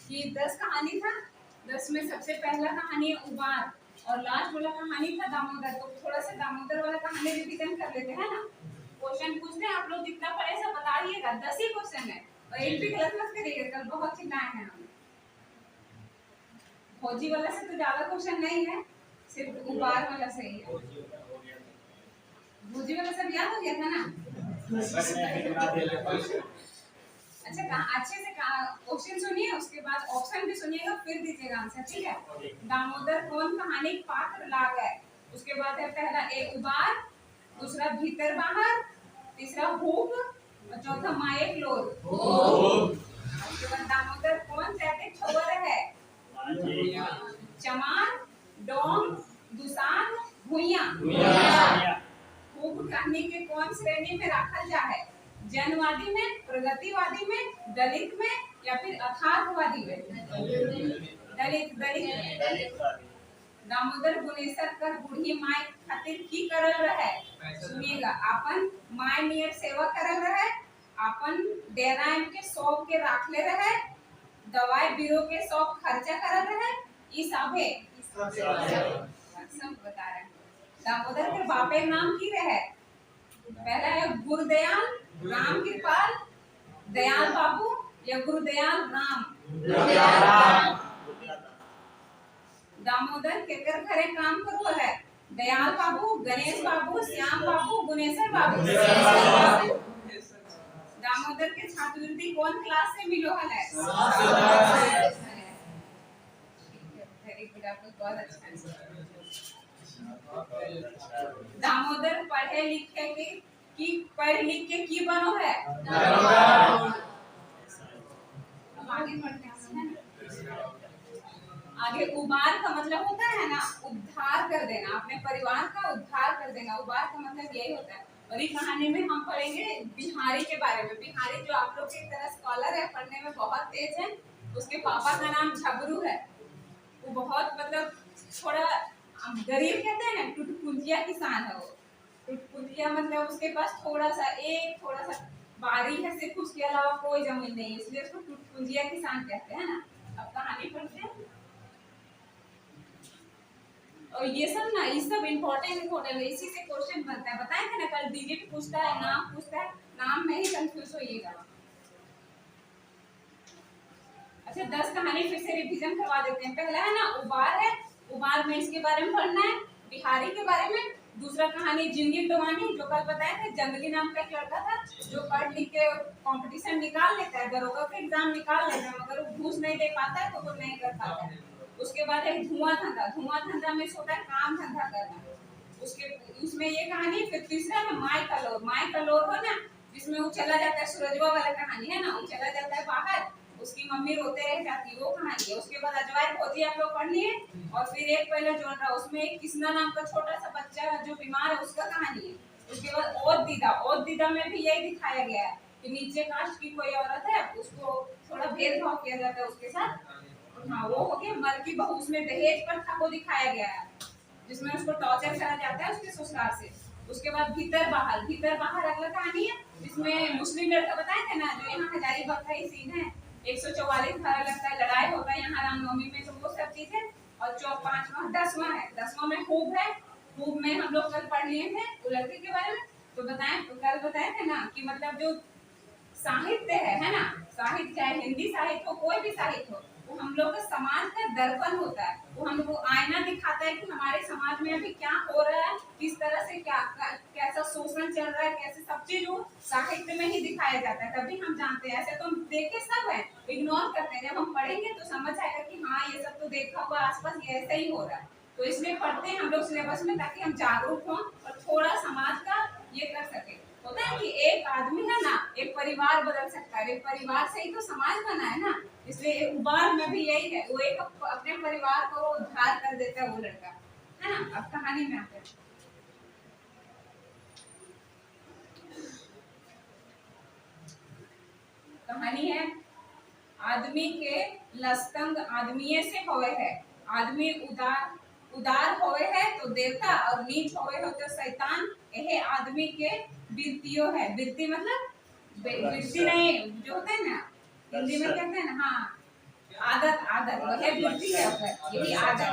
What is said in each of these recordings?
कि 10 कहानी था, 10 में सबसे पहला कहानी है उबार और लास्ट वाला कहानी था दामोदर। तो थोड़ा सा दामोदर वाला कहानी रिवीजन कर लेते हैं ना। क्वेश्चन पूछते हैं, आप लोग जितना पढ़े सब बताइएगा। 10 ही क्वेश्चन है और एक भी गलत मत करिएगा, कल बहुत चिल्लाए हैं हम। फौजी वाला से तो ज्यादा क्वेश्चन नहीं है, सिर्फ उबार वाला से ही है। फौजी वाला सब याद हो गया था ना? अच्छा, अच्छे से क्वेश्चन सुनिए, उसके बाद ऑप्शन भी सुनिएगा, फिर दीजिएगा आंसर, ठीक है? दामोदर कौन कहानी पात्र लाग है? उसके बाद है पहला ए उबार, दूसरा भीतर बाहर, तीसरा भूख और चौथा मायक लोर। उसके बाद दामोदर कौन जाति छोर है? चमार, डोम, दुसान, भुइया। भूख कहानी के कौन श्रेणी में रखा जा है? जनवादी में, प्रगतिवादी में, दलित में या फिर अथार्ववादी में? दलित। दामोदर गुनेसर कर बूढ़ी माय खातिर की करल रहे? सुनिएगा, अपन माय नियर सेवा करल रहे, अपन डेरा के शौक के राखले रहे, दवाई बीरो के शौक खर्चा करल रहे, ई साभे सब बता रहे हैं। दामोदर के बापे नाम की रहे? पहला है गुरुदयाल राम कृपाल दयाल बाबू या गुरुदयाल राम? दामोदर केकर घरे काम करो है? दयाल बाबू, गणेश बाबू, श्याम बाबू, गुनेश्वर बाबू। दामोदर के छात्रवृत्ति कौन क्लास से मिलो है? वेरी गुड, आपको बहुत अच्छा। दामोदर पढ़े लिखे के की पढ़ लिख के की बनो है? आगे बढ़ते हैं। आगे उबार का मतलब होता है ना उद्धार कर देना, अपने परिवार का उद्धार कर देना। उबार का मतलब यही होता है। और इस कहानी में हम पढ़ेंगे बिहारी के बारे में। बिहारी जो आप लोग की तरह स्कॉलर है, पढ़ने में बहुत तेज है, उसके पापा का नाम झबरू है। वो बहुत मतलब थोड़ा गरीब कहते हैं ना, टुटपुंजिया किसान है वो। टुटपुंजिया मतलब उसके पास थोड़ा सा बारी है, सिर्फ उसके अलावा कोई जमीन नहीं है, इसलिए उसको टुटपुंजिया किसान कहते हैं ना। अब कहानी पढ़ते हैं। और ये सब ना, ये सब इम्पोर्टेंट है, इसी से क्वेश्चन बनता है। बताए थे ना कल डिजिट पूछता है, नाम पूछता है, नाम में ही कंफ्यूज होइएगा। अच्छा, 10 कहानी फिर से रिवीजन करवा देते हैं। पहला है ना उबार है, उबार में इसके बारे में पढ़ना है, बिहारी के बारे में। दूसरा कहानी जिंदगी टोवानी, जो कल बताए थे, जंगली नाम का एक लड़का था जो पढ़ लिख के कंपटीशन निकाल लेता है, दरोगा का एग्जाम निकाल लेता है, मगर वो घूस नहीं दे पाता है तो वो नहीं कर पाता है। उसके बाद है धुआं धंधा। धुआं धंधा में होता है काम धंधा करना, उसके उसमें ये कहानी। फिर तीसरा है माय कलोर। माय कलोर हो ना, जिसमें वो चला जाता है, सूरजवा वाला कहानी है ना, वो चला जाता है बाहर, उसकी मम्मी रोते रह जाती, वो कहानी है। उसके बाद अजवाय खोजी आप लोग पढ़ लिए। और फिर एक पहले जोड़ रहा, उसमें एक किसना नाम का छोटा सा बच्चा जो बीमार है, उसका कहानी है। उसके बाद ओद दीदा में भी यही दिखाया गया है कि नीचे कास्ट की कोई औरत है, उसको थोड़ा भेदभाव किया जाता है उसके साथ। हाँ, वो हो गया मर की बहू। उसमें दहेज प्रथा को दिखाया गया है, जिसमें उसको टॉर्चर करा जाता है उसके ससुराल से। उसके बाद भीतर बाहर। भीतर बाहर अगला कहानी है, जिसमें मुस्लिम लड़का बताए थे ना, जो यहाँ हजारीबाग का ही सीन है। 144 धारा लगता है, लड़ाई होता है यहाँ रामनवमी में, तो वो सब चीजें। और 5वां 10वां है, 10वां में खूब है। खूब में हम लोग कल पढ़ लिए थे वो लड़के के बारे में। तो बताएं, तो कल बताए थे ना कि मतलब जो साहित्य है ना, साहित्य चाहे हिंदी साहित्य हो, कोई भी साहित्य हो, वो हम लोग का समाज का दर्पण होता है। वो हमको आईना दिखाता है कि हमारे समाज में अभी क्या हो रहा है, किस तरह से क्या कैसा शोषण चल रहा है, कैसे सब चीज वो साहित्य में ही दिखाया जाता है, तभी हम जानते हैं। ऐसे तो हम देखे सब है, इग्नोर करते हैं। जब हम पढ़ेंगे तो समझ आएगा कि हाँ ये सब तो देखा हुआ आसपास, ये ऐसा ही हो रहा है। तो इसलिए पढ़ते हैं हम लोग सिलेबस में, ताकि हम जागरूक हों और थोड़ा समाज का ये कर सके। होता है कि एक आदमी है ना, एक परिवार बदल सकता है, एक परिवार से ही तो समाज बना है ना। इसलिए उबार में भी यही है, वो एक अपने परिवार को उद्धार कर देता है वो लड़का, है ना। अब कहानी में आते हैं। कहानी है, आदमी के लस्तंग आदमीये से होवे है। आदमी उदार होवे है तो देवता, और नीच होवे हो तो शैतान। यह आदमी के वृत्तियों है। वृत्ति मतलब वृत्ति नहीं, जो होता है ना हिंदी में कहते हैं ना, हाँ आदत आदत वह बुद्धि है ओकर, यही आदत।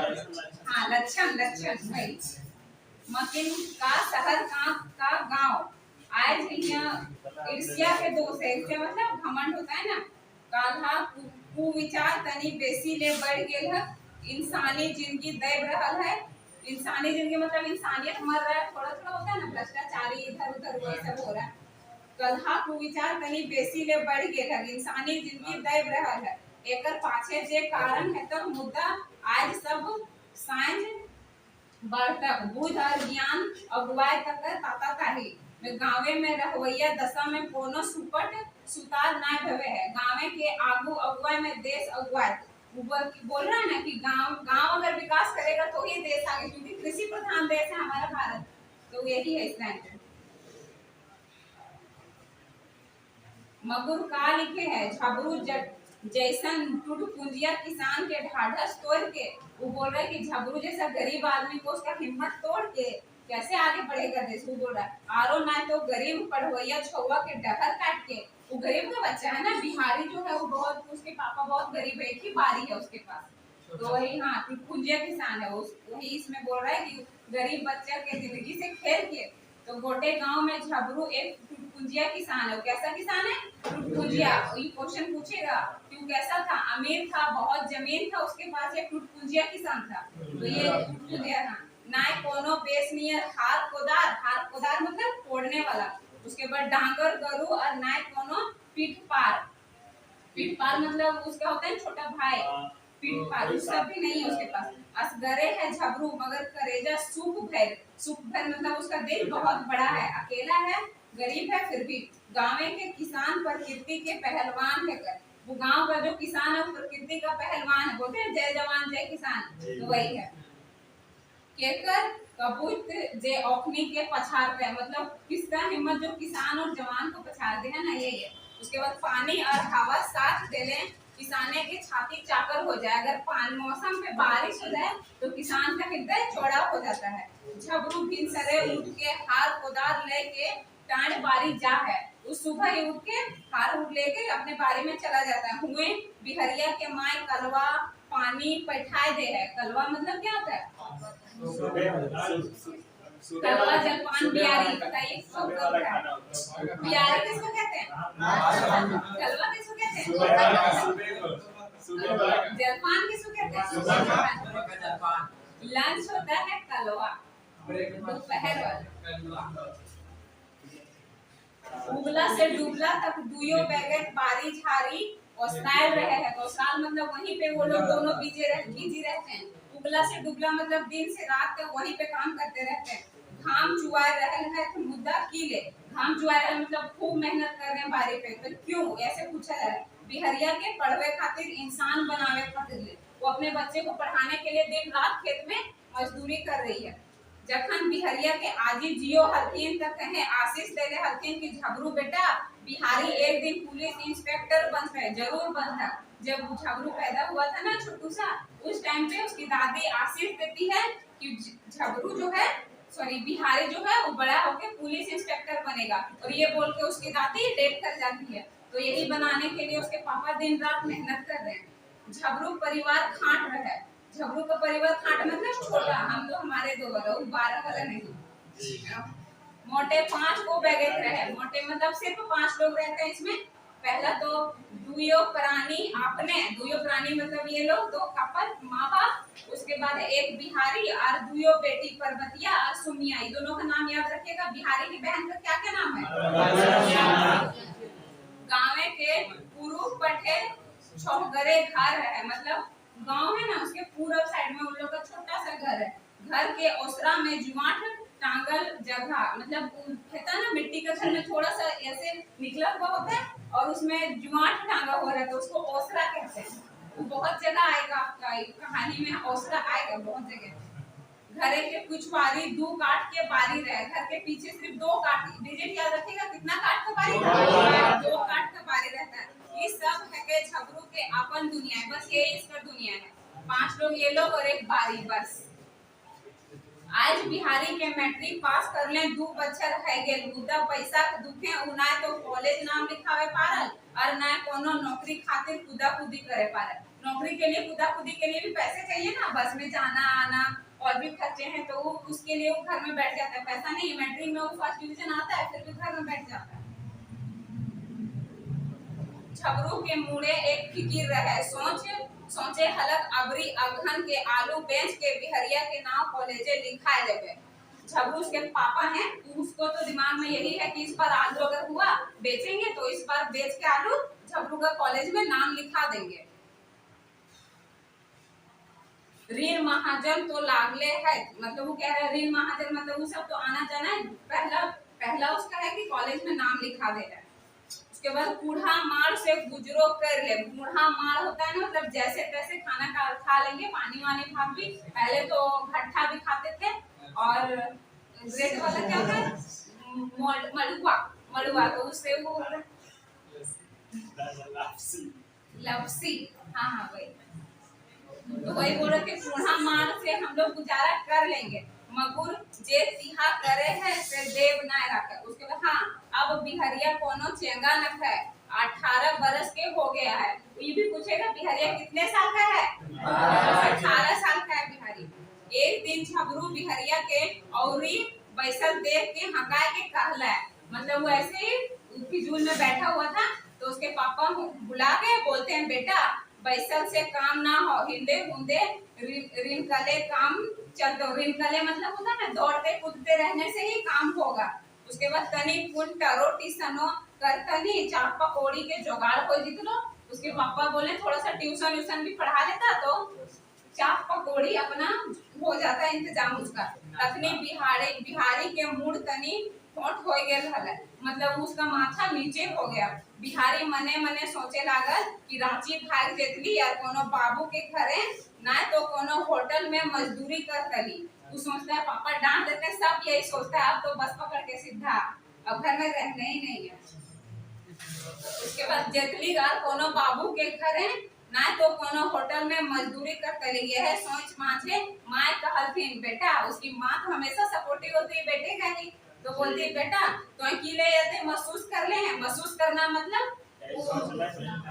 हाँ लक्षण लक्षण वही। मकिन का शहर का गांव आज यहाँ ईर्ष्या के दोष है। ईर्ष्या मतलब घमंड होता है ना। काल्हा कुविचार तनी बेसी ले बढ़ गेल है, इंसानी जिंदगी दैब रहल है। इंसानी जिंदगी मतलब इंसानियत मर रहा है, थोड़ा थोड़ा होता है ना, भ्रष्टाचारी इधर उधर वही सब हो रहा है। कल्हा कुविचार तनी बेसी ले बढ़ गेल है, इंसानी जिंदगी दैब रहल है। एकर पाछे जे कारण है तो मुद्दा आज सब साइंस बढ़तक बुध और ज्ञान अगुवाई तक ताता ताही में गांवे में रहवैया दशा में कोनो सुपट सुतार ना भवे है। गांवे के आगू अगुवाई में देश अगुवाई ऊपर बोल रहा है ना कि गांव गांव अगर विकास करेगा तो ही देश आगे, क्योंकि कृषि प्रधान देश है हमारा भारत, तो यही है इसका आंसर। मगुर का लिखे है झबरू जैसन टुटपुंजिया किसान के ढाढ़स तोड़ के, वो बोल रहा है कि झबरू जैसा गरीब आदमी को उसका हिम्मत तोड़ के कैसे आगे बढ़ेगा देश। वो बोल रहा है आरो ना तो गरीब पढ़वैया छुआ के डहर काट के, वो गरीब का बच्चा है ना, बिहारी जो है वो बहुत, उसके पापा बहुत गरीब है, एक ही बारी है उसके पास, तो वही हाँ टुटपुंजिया किसान है वही इसमें बोल रहा है कि गरीब बच्चा के जिंदगी से खेल के। तो गोटे गांव में झबरू एक टुटपुंजिया किसान है। वो कैसा किसान है? टुटपुंजिया। ये क्वेश्चन पूछेगा कि वो कैसा था? अमीर था, बहुत जमीन था उसके पास, एक टुटपुंजिया किसान था। तो ये टुटपुंजिया था। ना कोनो बेसनियर हार कोदार मतलब तोड़ने वाला, उसके बाद डांगर गरु और ना कोनो पीठ पार मतलब उसका होता है छोटा भाई, पीठ पार सब भी नहीं है उसके पास। असगरे है झबरू मगर करेजा सूख भैर मतलब उसका दिल बहुत बड़ा है, अकेला है, गरीब है, फिर भी गाँव के किसान प्रकृति के पहलवान है कर। वो गांव का जो किसान है प्रकृति का पहलवान है, बोलते हैं जय जवान जय किसान, तो वही है। केकर कबूत जे औखनी के पछाड़ पे, मतलब किसका हिम्मत जो किसान और जवान को पछाड़ दे है ना, यही है। उसके बाद पानी और हवा साथ दे ले किसाने की छाती चाकर हो जाए। अगर मौसम में बारिश हो जाए तो किसान का हृदय चौड़ा हो जाता है। झबरू भिनसरे उठ के हार कोदार लेके टांड बारी जा है, उस सुबह ही उठ के हार उठ लेके अपने बारी में चला जाता है। हुए बिहरिया के माए कलवा पानी बैठाए दे है। कलवा मतलब क्या होता है? कलवा जलपान बियारी, बताइए बियारी किसको कहते हैं? कलवा किसको कहते हैं? जलपान किसको कहते हैं? लंच होता है कलवा, दोपहर वाला। उगला से डूबला तक दुयो बैगन बारी झारी औसराल रहे हैं। औसराल मतलब वहीं पे वो लोग दोनों बिजी रहते हैं। उगला से डूबला मतलब दिन से रात तक वहीं पे काम करते रहते हैं। घाम चुआ रहे हैं तो मुद्दा कीले, घाम चुआ रहे मतलब खूब मेहनत कर रहे हैं बारी पे, तो क्यों ऐसे पूछा जा रहा है। बिहरिया के पढ़वे खातिर इंसान बनावे खातिर, वो अपने बच्चे को पढ़ाने के लिए दिन रात खेत में मजदूरी कर रही है। जखन बिहरिया के आजी जियो हलकीन तक कहे आशीष देले हलकीन की झबरू बेटा बिहारी एक दिन पुलिस इंस्पेक्टर बनते, जरूर बनता। जब झबरू पैदा हुआ था ना छोटू सा, उस टाइम पे उसकी दादी आशीष देती है कि झबरू जो है बिहारी जो है वो बड़ा होके पुलिस इंस्पेक्टर बनेगा, और ये बोल के उसकी दादी डेट कर जाती है। तो यही बनाने के लिए उसके पापा दिन रात मेहनत कर रहे हैं। झबरू परिवार खाट रहे, झबरू का परिवार खाट मतलब छोटा, हम तो हमारे 2 वाला 12 वाला नहीं। मोटे 5 को बैगेत रहे, मोटे मतलब सिर्फ 5 लोग रहते हैं इसमें। पहला तो दुयो प्राणी मतलब ये लोग 2 कपल माँ बाप, उसके बाद एक बिहारी और दुयो बेटी पर्वतिया और सुमिया, ये दोनों का नाम याद रखिएगा। बिहारी की बहन का क्या क्या नाम है? गाँव के पूर्व पटे चौगरे घर है, मतलब गांव है ना उसके पूर्व साइड में उन लोग का छोटा सा घर है। घर के ओसरा में जुआट टांगल जगह, मतलब कहता ना मिट्टी का घर में थोड़ा सा ऐसे निकला हुआ होता है और उसमें जुआट टांगा हुआ रहता है, उसको ओसरा कहते हैं। वो बहुत जगह आएगा आपका कहानी में, ओसरा आएगा बहुत जगह। घरे के पिछवाड़ी 2 काट के बारी रहे, घर के पीछे सिर्फ 2 काट, डिजिट याद रखिएगा कितना काट का बारी रहता है? 2 काट का बारी रहता है। ये सब है के झबरू के अपन दुनिया है, बस यही इसका दुनिया है। 5 लोग ये लोग और एक बारी बस। आज बिहारी के मैट्रिक पास कर ले 2 बच्चर है गेल मुद्दा पैसा के दुखे उना तो कॉलेज नाम लिखावे पारल और ना कोनो नौकरी खातिर कूदा कूदी करे पारल। नौकरी के लिए कूदा कूदी के लिए भी पैसे चाहिए ना, बस में जाना आना और भी खर्चे हैं, तो उसके लिए वो घर में बैठ जाता है। पैसा नहीं, मैट्रिक में वो फर्स्ट डिवीजन आता है फिर भी घर में बैठ जाता है। छबरू के मुड़े एक फिकीर रहे सोचे हलक अबरी अगहन के आलू बेच के बिहरिया के नाम कॉलेजे लिखा लेवे। झबरू उसके पापा हैं, उसको तो दिमाग में यही है कि इस बार आलू अगर हुआ बेचेंगे तो इस बार बेच के आलू झबरू का कॉलेज में नाम लिखा देंगे। रील महाजन तो लागले है, मतलब वो कह रहे हैं रील महाजन मतलब वो सब तो आना जाना है। पहला उसका है कि कॉलेज में नाम लिखा दे रहा है। उसके बाद बूढ़ा मार से गुजरो कर ले। बूढ़ा मार होता है ना, मतलब जैसे तैसे खाना खा लेंगे, पानी वानी खा भी। पहले तो घट्टा भी खाते थे और रेड वाला क्या होता है मड़ुआ तो उससे वो लपसी। हाँ वही, तो वही बोल रहे बूढ़ा मार से हम लोग गुजारा कर लेंगे, मगुर जे तिहा करे है से देव ना रखे। उसके बाद हाँ अब बिहरिया कोनो चेंगा न है, 18 बरस के हो गया है। ये भी पूछेगा बिहरिया कितने साल का है? 18 साल का है बिहारी। एक दिन झबरू बिहरिया के औरी बैसल देख के हकाए के कहला है, मतलब वो ऐसे ही फिजूल में बैठा हुआ था तो उसके पापा बुला के बोलते हैं बेटा बैसल से काम ना हो, हिंदे हुंदे रिनकले काम चलते। रिनकले मतलब होता है ना दौड़ते कूदते रहने से ही काम होगा। उसके बाद तनी कुंट रोटी सनो करतनी चाप पकौड़ी के जुगाड़ हो जितनो। उसके पापा बोले थोड़ा सा ट्यूशन भी पढ़ा लेता तो चाप पकौड़ी अपना हो जाता इंतजाम उसका। तखनी बिहारी के मूड तनी फोट हो गेल हले, मतलब उसका माथा नीचे हो गया। बिहारी मने मने सोचे लागल कि रांची भाग जेतली या कोनो बाबू के घरे ना तो कोनो होटल में मजदूरी करतली। तू सोचता है पापा डांट देते हैं, सब यही सोचता है अब तो बस पकड़ के सीधा अब घर में रहना ही नहीं है। उसके बाद जेतली गार कोनो बाबू के घरे ना तो कोनो होटल में मजदूरी करतली। यह सोच माचे माँ कहलथिन बेटा, उसकी माँ तो हमेशा सपोर्टिव होती है बेटे का ही, तो बोलती है बेटा तो अकेले ये महसूस कर ले हैं। महसूस करना मतलब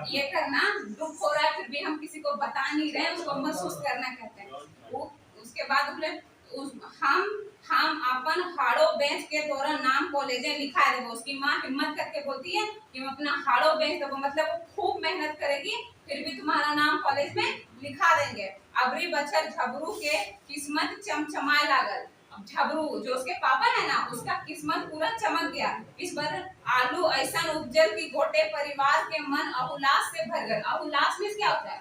ये करना दुख हो रहा है फिर भी हम किसी को बता नहीं रहे, उसको महसूस करना कहते हैं। उसके बाद बोले हम अपन हाड़ो बेच के तोरा नाम कॉलेजे लिखा देबो। उसकी माँ हिम्मत करके बोलती है कि हम अपना हाड़ो बेच देबो, मतलब वो खूब मेहनत करेगी फिर भी तुम्हारा नाम कॉलेज में लिखा देंगे। अबरी बच्चर झबरू के किस्मत चमचमाए लागल। झबरू जो उसके पापा है ना उसका किस्मत पूरा चमक गया। इस बार आलू ऐसा उपजल की गोटे परिवार के मन अहुलास से भर गए। अहुलास में क्या होता है?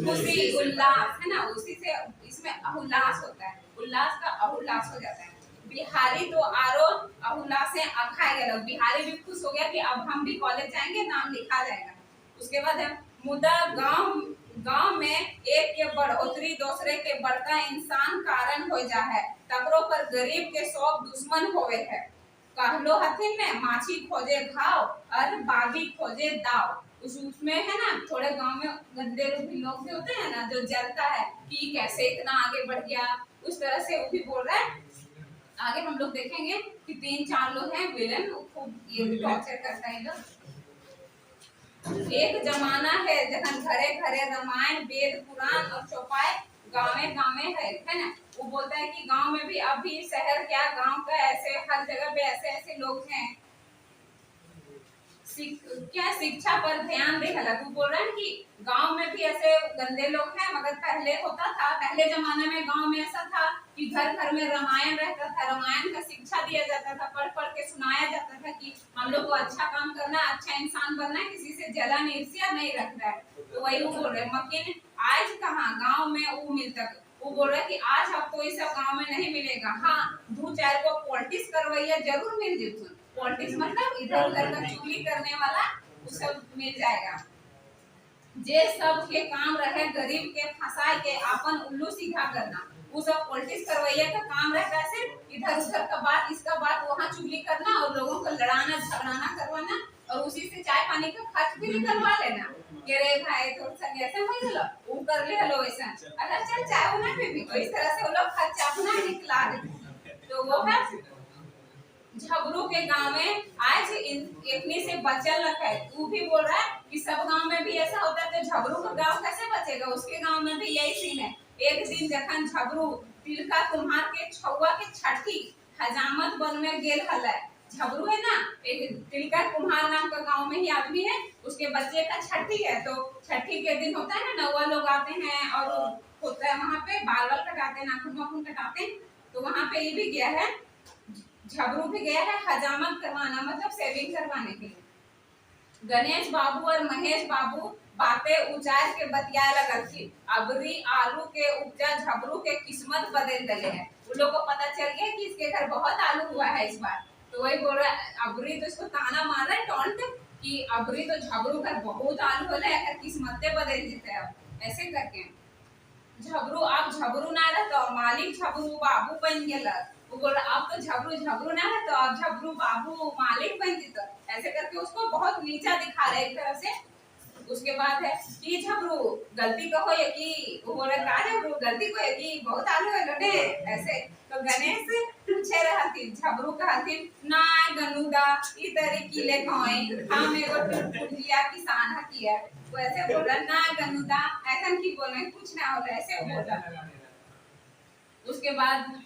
खुशी उल्लास है ना, उसी से इसमें अहुलास होता है, उल्लास का अहुलास हो जाता है। बिहारी तो आरो अहुलास से अखाए गए। बिहारी भी खुश हो गया कि अब हम भी कॉलेज जाएंगे, नाम लिखा जाएगा। उसके बाद है मुदा गांव में एक के बढ़ोतरी दूसरे के बड़का इंसान कारण हो जा है, तकरो पर गरीब के सब दुश्मन होवे है। कहलो हथिन ने माछी खोजे घाव और बागी खोजे दाव। उसमें है ना थोड़े गांव में गंदे लोग भी होते हैं ना जो जलता है कि कैसे इतना आगे बढ़ गया, उस तरह से वो भी बोल रहा है। आगे हम लोग देखेंगे कि 3-4 लोग हैं विलेन, खूब ये टॉर्चर करता है लोग। एक जमाना है जखन घरे घरे रामायण वेद पुराण और चौपाई गाँव है ना। वो बोलता है कि गांव में भी अभी शहर क्या गांव का ऐसे हर जगह पे ऐसे लोग हैं। क्या शिक्षा पर ध्यान दे हला। तू बोल रहा है कि गांव में भी ऐसे गंदे लोग हैं, मगर पहले होता था, पहले जमाने में गांव में ऐसा था कि घर घर में रामायण रहता था, रामायण का शिक्षा दिया जाता था, पढ़ पढ़ के सुनाया जाता था कि हम लोग को अच्छा काम करना है, अच्छा इंसान बनना है, किसी से जलन ईर्ष्या नहीं रखना है। तो वही वो बोल रहे हैं। मकीन आज कहाँ गाँव में वो मिलता, वो बोल रहा है कि आज अब तो ये सब गाँव में नहीं मिलेगा। हाँ 2-4 को पॉलिटिक्स करवैया जरूर मिल जेतुन। पॉलिटिक्स मतलब इधर उधर का चुगली करने वाला वो सब मिल जाएगा। जे सब के काम रहे गरीब के फंसा के अपन उल्लू सीधा करना, वो सब पॉलिटिक्स करवैया का काम रहता है। सिर्फ इधर उधर का बात, इसका बात वहाँ चुगली करना और लोगों को लड़ाना झगड़ाना करवाना और उसी से चाय पानी का खर्च भी निकलवा लेना। कि रे भाई तो संग ऐसे हो गया, वो कर ले हलो ऐसा, अगर चल चाय बना भी तो इस तरह से वो लोग खर्चा अपना निकला देते। तो वो है झबरू के गांव में आज इतनी से बचल रखा है। तू भी बोल रहा है कि सब गांव में भी ऐसा होता है, तो झबरू का गांव कैसे बचेगा? उसके गांव में भी यही सीन है। एक दिन जखन झबरू तिलका कुम्हार के छौवा के छठी हजामत बन में गेल हल। झबरू है ना, एक तिलका कुम्हार नाम का गांव में ही आदमी है, उसके बच्चे का छठी है। तो छठी के दिन होता है ना, नौवा लोग आते हैं और होता है वहां पे बाल बाल कटाते हैं, नाखून वाखून कटाते हैं। तो वहां पे ये भी गया है, झबरू भी गया है हजामत करवाना, मतलब सेविंग करवाने के लिए। गणेश बाबू और महेश बाबू बातें उचार के बतियाए लगल थी। अबरी आलू के उपजा झबरू के किस्मत बदल दले है। उन लोग को पता चल गया कि इसके घर बहुत आलू हुआ है इस बार। तो वही बोल रहा है, अबरी तो इसको ताना मार रहा है टोंट कि अबरी तो झबरू घर बहुत आलू होले है, किस्मतें बदल देते हैं ऐसे करके। झबरू अब झबरू ना रह तो मालिक झबरू बाबू बन गेल। वो बोल रहा अब तो झबरू झबरू ना है, तो अब झबरू बाबू मालिक बन जीता, ऐसे करके उसको बहुत नीचा दिखा रहे एक तरह से। उसके बाद है कि झबरू गलती कहो ये कि वो बोल रहा है झबरू गलती को है कि बहुत आलू है लोटे ऐसे। तो गणेश पूछे रहती, झबरू कहती ना गनुदा ई तरी किले खोए हम एगो टुटपुंजिया किसान हकी है। वो ऐसे बोल रहा ना गनुदा ऐसा की बोल रहे कुछ ना हो रहा ऐसे बोल रहा। उसके बाद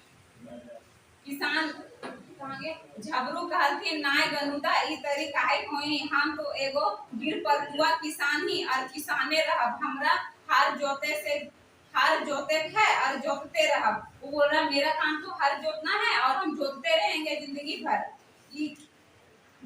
किसान कहांगे झबरू कहलथिन नाय गनुदा ई तरी काहे कोई हम तो एगो गिर परुआ किसान ही और किसाने रहब, हमरा हर जोते है और जोतते रहब। वो बोल रहा मेरा काम तो हर जोतना है और हम जोतते रहेंगे जिंदगी भर।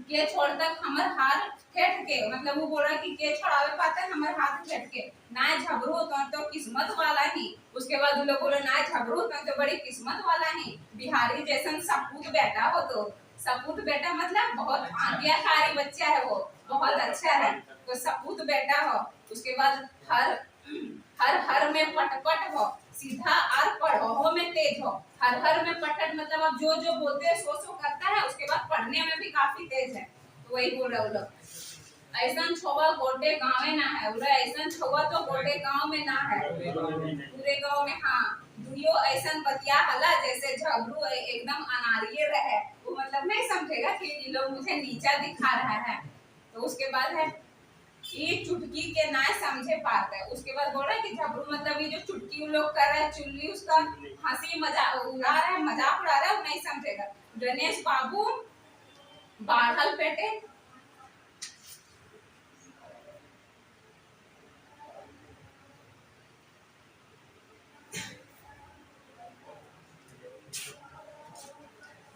के छोड़ तक हमर हाथ फेट के, मतलब वो बोल रहा कि के छोड़ावे पाते हमर हाथ फेट के ना झबरू तो किस्मत वाला ही। उसके बाद उन लोग बोले ना झबरू तो बड़ी किस्मत वाला ही, बिहारी जैसन सपूत बेटा हो। तो सपूत बेटा मतलब बहुत आज्ञाकारी बच्चा है, वो बहुत अच्छा है, तो सपूत बेटा हो। उसके बाद हर हर हर में पटपट हो, सीधा और पढ़ो में तेज हो। हर हर में पटट मतलब अब जो जो बोलते हैं सो करता है। उसके बाद पढ़ने में भी काफी तेज है। तो वही बोल रहा हूँ ऐसा छुआ गोटे गाँव में ना है, बोला ऐसा छुआ तो गोटे गाँव में ना है, पूरे गाँव में। हाँ दुनियो ऐसा बतिया हला जैसे झबरू एकदम अनारिये रहे। वो मतलब नहीं समझेगा कि ये लोग मुझे नीचा दिखा रहा है। तो उसके बाद है ये चुटकी के ना समझे पाते। उसके बाद बोल रहा है कि झबरू मतलब ये जो चुटकी उन लोग कर रहे हैं, चुल्ली उसका हंसी मजाक उड़ा रहा है, मजाक उड़ा रहा है, वो नहीं समझेगा। गणेश बाबू बाढ़ल पेटे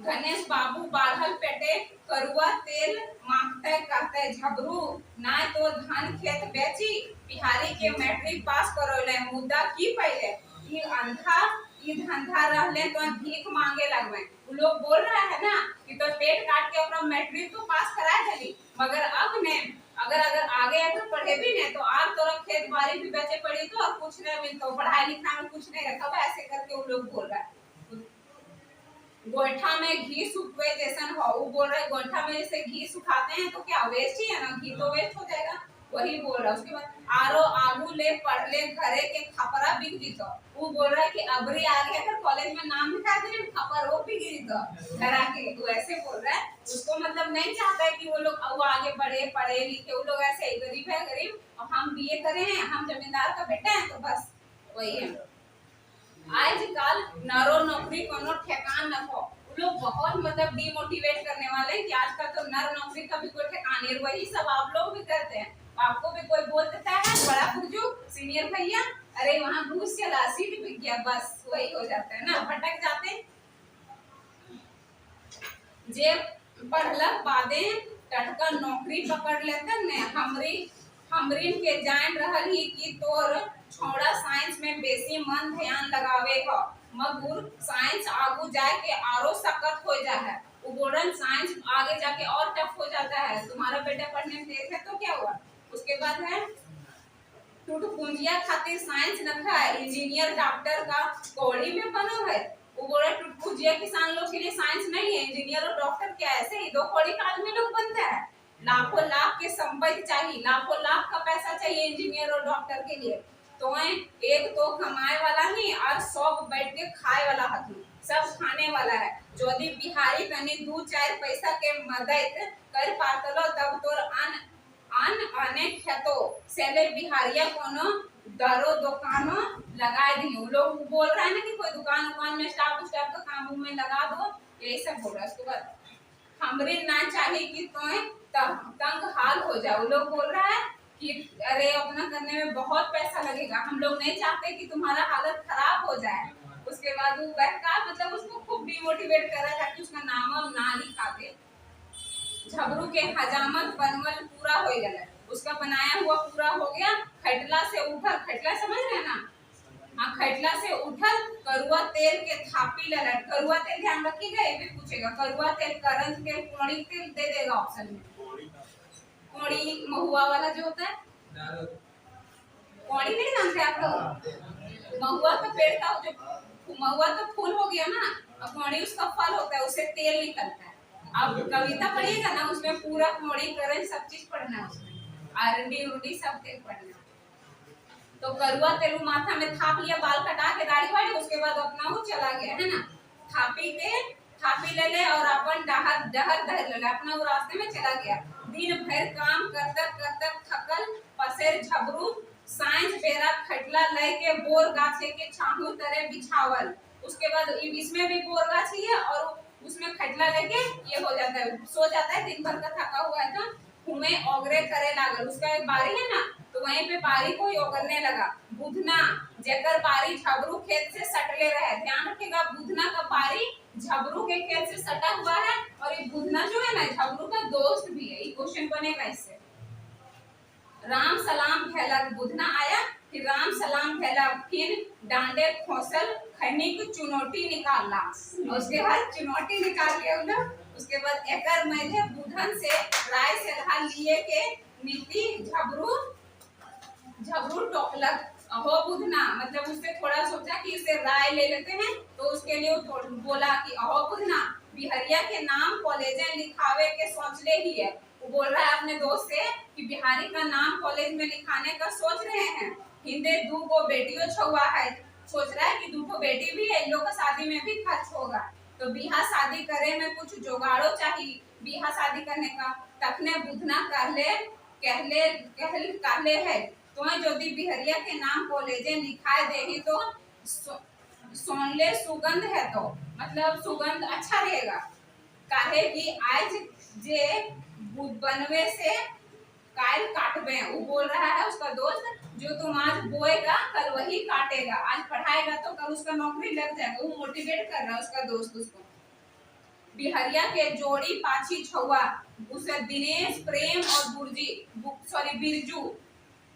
गणेश बाबू बाढ़ल पेटे करुआ तेल मांगते कहते झबरू ना तो धान खेत बेची बिहारी के मैट्रिक पास करोले मुद्दा की पहले ये अंधा ये धंधा रहले तो भीख मांगे लगवे। वो लोग बोल रहा है ना कि तो पेट काट के अपना मैट्रिक तो पास करा चली, मगर अब ने अगर अगर आगे अगर पढ़े भी नहीं तो आप तो खेत बाड़ी भी बेचे पड़ी तो और कुछ नहीं मिलता, तो पढ़ाई लिखाई में कुछ नहीं रखा। ऐसे करके वो लोग बोल रहा है। गोईठा में घी सुखवे जैसन हो, वो बोल रहे गोईठा में जैसे घी सुखाते हैं तो क्या वेस्ट ही है ना, घी तो वेस्ट हो जाएगा, वही बोल रहा है। उसके बाद आरो आगू ले पढ़ ले घरे के खपरा बिक जीतो। वो बोल रहा है कि अबरी आगे अगर कॉलेज में नाम लिखा दे खपर वो बिक जीतो घरा के, वो ऐसे बोल रहा है। उसको मतलब नहीं चाहता है कि वो लोग वो आगे बढ़े पढ़े लिखे, वो लोग ऐसे गरीब है गरीब और हम बीए करे हैं, हम जमींदार का बेटा है, तो बस वही है। आजकल नरो नौकरी कोनो ठेकान न हो। लोग बहुत मतलब डिमोटिवेट करने वाले हैं कि आजकल तो नर नौकरी का भी कोई ठिकाना नहीं, वही सब आप लोग भी करते हैं। आपको भी कोई बोल देता है बड़ा बुजुर्ग सीनियर भैया अरे वहाँ घूस चला सीट बिक गया, बस वही हो जाता है ना, भटक जाते हैं। जे पढ़लक बादे टटका नौकरी पकड़ लेते ने हमरी के जान रहल ही कि तोर छोड़ा साइंस में बेसी मन ध्यान लगावे हो, मगर साइंस आगू जाके आरो सख्त हो जा है। वो बोल रहे साइंस आगे जाके और टफ हो जाता है, तुम्हारा बेटा पढ़ने में तेज है तो क्या हुआ। उसके बाद है टुटपुंजिया खातिर साइंस नखा है, इंजीनियर डॉक्टर का कौड़ी में बनो है। वो बोल रहे टुटपुंजिया किसान लोग के लिए साइंस नहीं है, इंजीनियर और डॉक्टर क्या ऐसे ही दो कौड़ी का आदमी लोग बनता है। लाखों लाख के संपत्ति चाहिए, लाखों लाख का पैसा चाहिए इंजीनियर और डॉक्टर के लिए। तो एक तो कमाए वाला ही और सब बैठ के खाए वाला हथी, सब खाने वाला है। यदि बिहारी तनी दू चार पैसा के मदद कर पातलो तब तोर अन अनेक खेतो सेले बिहारिया कोनो दरो दुकानो लगा दी। लोग बोल रहा है ना कि कोई दुकान में स्टाफ का काम में लगा दो, यही सब बोल रहा है। उसके बाद हमरे ना चाहिए कि तंग हाल हो जाओ। लोग बोल रहा है कि अरे अपना करने में बहुत पैसा लगेगा, हम लोग नहीं चाहते कि तुम्हारा हालत खराब हो जाए। उसके बाद वो बहका मतलब उसको खूब डिमोटिवेट कर रहा था कि उसका नाम ना लिखा दे। झबरू के हजामत बनवल पूरा हो गया, उसका बनाया हुआ पूरा हो गया। खटला से उठल, खटला समझ रहे ना, हाँ, खटला से उठल करुआ तेल के थापी ललट। करुआ तेल ध्यान रखिएगा, ये भी पूछेगा। करुआ तेल, करंज तेल, कोड़ी तेल दे देगा ऑप्शन में। कोड़ी महुआ वाला जो होता है, कोड़ी नहीं जानते आप लोग? महुआ का पेड़ का जो महुआ तो फूल हो गया ना, अब कोड़ी उसका फल होता है, उससे तेल निकलता है। अब कविता पढ़िएगा ना, उसमें पूरा कोड़ी करंज सब चीज पढ़ना है, उसमें आरंडी उरडी सब तेल पढ़ना है। तो करुआ तेल माथा में थाप लिया, बाल कटा के दाढ़ी वाड़ी, उसके बाद अपना वो चला गया है ना। थापी ले ले और अपन डहर धर ले, अपना वो रास्ते में चला गया। दिन भर काम करतक थकल पसेर झबरू, साइंस बेरा खटला लय के बोर गाछे के छाहू तरह बिछावल। उसके बाद इसमें भी बोर गाछी है और उसमें खटला लेके ये हो जाता है, सो जाता है। दिन भर का थका हुआ है तो घूमे ओगरे करे लागल। उसका एक बारी है ना, तो वहीं पे बारी को ओगरने लगा। बुधना जेकर बारी झबरू खेत से सटले रहे, ध्यान रखिएगा, बुधना का बारी झबरू के खेत से सटा हुआ है। और ये बुधना जो है ना, झबरू का दोस्त भी है। ये क्वेश्चन बनेगा इससे। राम सलाम फैलक, बुधना आया, फिर राम सलाम फैलक, फिर डांडे खोसल खैनी को चुनौती निकालना। और उसके बाद चुनौती निकाल के उन्हें, उसके बाद एकर मध्य बुधन से राय सलाह लिए के नीति झबरू टोकलक। हो बुधना मतलब उससे थोड़ा सोचा कि इससे राय ले लेते हैं, तो उसके लिए वो बोला कि अहो बुधना, बिहरिया के नाम कॉलेज लिखावे के सोचले ही है। वो बोल रहा है अपने दोस्त से कि बिहारी का नाम कॉलेज में लिखाने का सोच रहे हैं। हिंदे दू को बेटियों छुआ है, सोच रहा है कि दू को बेटी भी है, इन लोग का शादी में भी खर्च होगा, तो बिहा शादी करे में कुछ जुगाड़ो चाहिए बिहा शादी करने का। तखने बुधना कहले है तो यदि बिहरिया के नाम कॉलेजे लिखाए दे ही तो सोनले सुगंध है, तो मतलब सुगंध अच्छा रहेगा। काहे कि आज जे बनवे से काल काटबे, वो बोल रहा है उसका दोस्त, जो तुम आज बोएगा कल वही काटेगा, आज पढ़ाएगा तो कल उसका नौकरी लग जाएगा। वो मोटिवेट कर रहा है उसका दोस्त उसको। बिहरिया के जोड़ी पाछी छुआ, उसे दिनेश प्रेम और बिरजू,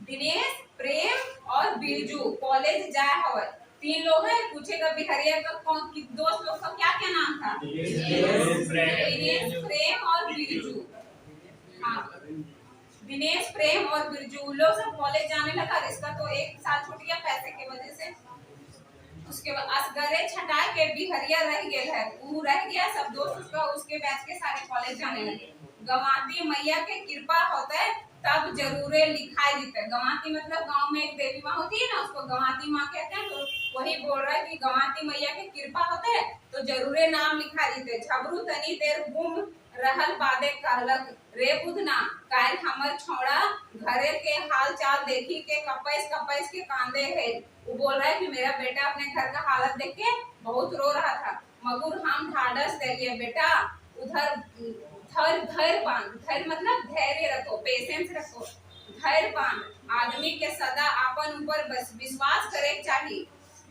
दिनेश प्रेम और बिरजू कॉलेज जाए हवे। तीन लोग हैं, पूछेगा बिहरिया का कौन दोस्त लोग का क्या क्या नाम था? दिनेश प्रेम और बिरजू। हाँ, दिनेश प्रेम और बिरजू लोग सब कॉलेज जाने लगा। इसका तो एक साल छूट गया पैसे की वजह से। उसके बाद असगरे छटा के बिहरिया रह गया है, वो रह गया, सब दोस्त उसका उसके बैच के सारे कॉलेज जाने लगे। गवाती मैया के कृपा होता है तब जरूरे लिखाई जीते। गवाती मतलब गांव में एक देवी माँ होती है ना, उसको गवाती माँ कहते हैं। तो वही बोल रहा है कि गवाती मैया के कृपा होता है तो जरूरे नाम लिखा जीते। झबरू तनी देर गुम रहल बादे कहलक, रे बुधना, काल हमर छौड़ा घरे के हाल चाल देखी के कपैस के कांदे है। वो बोल रहा है कि मेरा बेटा अपने घर का हालत देख के बहुत रो रहा था। मगर हम ढाढ़स दिए, बेटा उधर धैर्य बांध, धैर्य मतलब धैर्य रखो, पेशेंस रखो, धैर्य बांध। आदमी के सदा अपन ऊपर विश्वास करे चाहिए।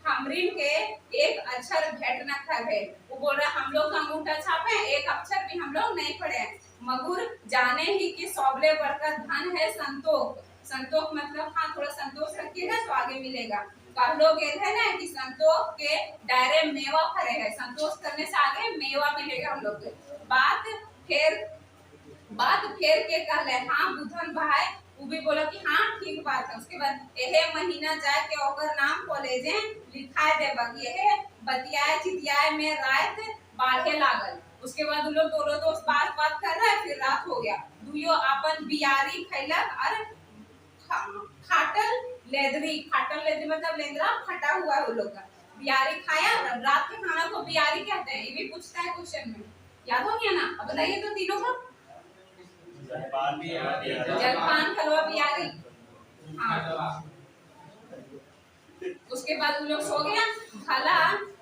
हमरिन के एक अक्षर भेंट न करे। वो बोल रहा है हम लोग का अंगूठा छापे, एक अक्षर भी हम लोग नहीं पढ़े। मगर जाने ही कि सबले बड़का धन है संतोष। संतोष मतलब हाँ, थोड़ा संतोष रखिएगा तो आगे मिलेगा। कह लोग है ना कि संतोष के दायरे मेवा फरे है, संतोष करने से आगे मेवा मिलेगा हम लोग को। बात फेर के कहले, हाँ बुधन भाई, वो भी बोला कि हाँ ठीक बात है। उसके बाद एहे महीना जाए के ओकर नाम कॉलेजे लिखाए देबा। ये बतियाए चितियाए में रात बाढ़े लागल। उसके बाद लोग दोनों दोस्त बात कर रहे हैं, फिर रात हो गया। दुयो अपन बियारी खैलक और खाटल लेदरी, खाटल लेदरी मतलब लेंदरा फटा हुआ है वो लोग का। बिहारी खाया, रात के खाना को बिहारी कहते हैं, ये भी पूछता है क्वेश्चन में। याद हो गया ना? अब बताइए तो तीनों को। जलपान, हलवा, बिहारी। हाँ, उसके बाद उन लोग सो गया। भला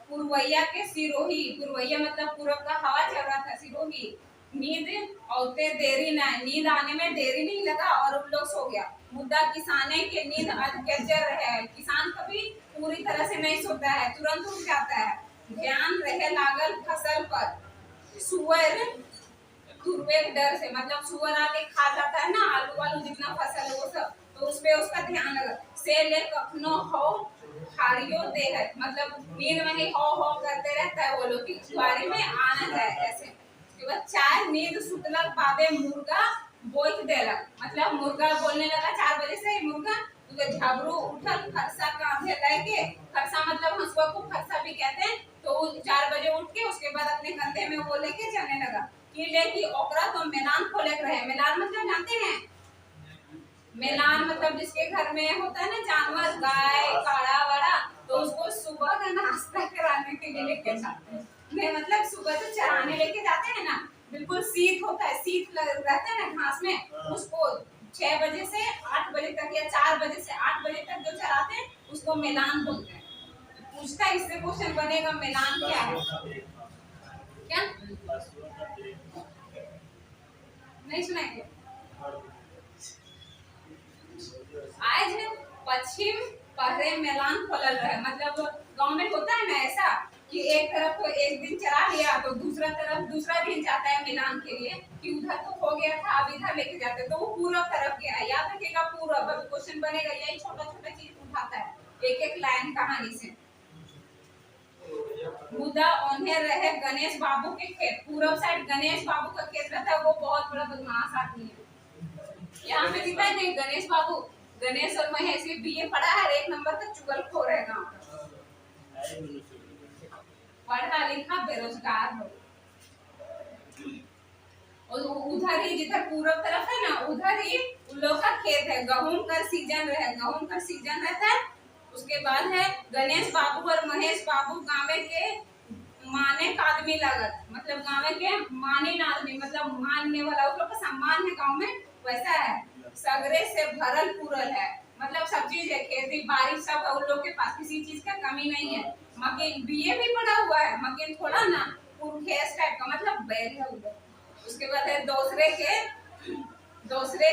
पुरवैया के सिरोही, पुरवैया मतलब पूरब का हवा चल रहा था, सिरोही नींद औते देरी ना, नींद आने में देरी नहीं लगा और उन लोग सो गया। मुद्दा किसाने के नींद अधगजर है, किसान कभी पूरी तरह से नहीं सोता है, तुरंत उठ जाता है। ध्यान रहे लागल फसल पर, सुअर तुरवे डर से मतलब सुअर आके खा जाता है ना आलू वालू जितना फसल है वो सब, तो उसपे उसका ध्यान लगा। से ले कखनो हो हारियो दे है, मतलब नींद में ही हो करते रहता है वो लोग की बारी में आना जाए ऐसे। उसके बाद चार नींद सुतलक बाबे मुर्गा बोइक देलक, मतलब मुर्गा बोलने लगा 4 बजे से ही मुर्गा, तो झबरू उठल फरसा कांधे लेके, फरसा मतलब हंसुआ को फरसा भी कहते हैं, तो 4 बजे उठ के उसके बाद अपने कंधे में वो लेके चलने लगा। कि लेकी ओकरा तो मैदान खोले रहे, मैदान मतलब जानते हैं? मैदान मतलब जिसके घर में होता है ना जानवर, गाय काड़ा वाड़ा, तो उसको सुबह का नाश्ता कराने के लिए लेके जाते हैं। नहीं मतलब सुबह तो चराने लेके जाते हैं ना, बिल्कुल सीत होता है, सीत रहता है ना घास में, उसको 6 बजे से 8 बजे तक या 4 बजे से 8 बजे तक जो चराते हैं उसको मैदान बोलते हैं। पूछता है इससे क्वेश्चन बनेगा मैदान क्या है? क्या नहीं सुनाएंगे? आज पश्चिम पहरे मैदान खोलल रहे, मतलब गांव में होता है ना ऐसा कि एक तरफ को एक दिन चरा लिया तो दूसरा तरफ दूसरा दिन जाता है मैदान के लिए, कि उधर तो हो गया था अब इधर लेके जाते, तो वो पूरब तरफ गया है, याद रखिएगा पूरब। अब क्वेश्चन बनेगा, यही छोटा छोटा चीज उठाता है एक एक लाइन कहानी से। मुद्दा ओन्हे रहे गणेश बाबू के खेत, पूरब साइड गणेश बाबू का खेत रहता है, वो बहुत बड़ा बदमाश आदमी है। यहाँ पे लिखा है नहीं गणेश बाबू, गणेश और महेश ये बीए पढ़ा है, 1 नंबर का चुगलखोर है गाँव का, पढ़ा लिखा बेरोजगार हो। और उधर ही जिधर पूरब तरफ है ना उधर ही उन लोग का खेत है, गेहूं का सीजन रहे, गेहूं का सीजन रहता है। उसके बाद है गणेश बाबू और महेश बाबू गाँव के माने का आदमी लगत, मतलब गाँव के माने आदमी मतलब मानने वाला, उन लोग का सम्मान है गाँव में वैसा है। सगरे से भरल पूरल है, मतलब सब चीज है, खेती बाड़ी सब उन लोग के पास, किसी चीज का कमी नहीं है। मकेन बीए भी पड़ा हुआ है, मकेन थोड़ा ना पुरखेस टाइप का मतलब बैल है उधर। उसके बाद है दूसरे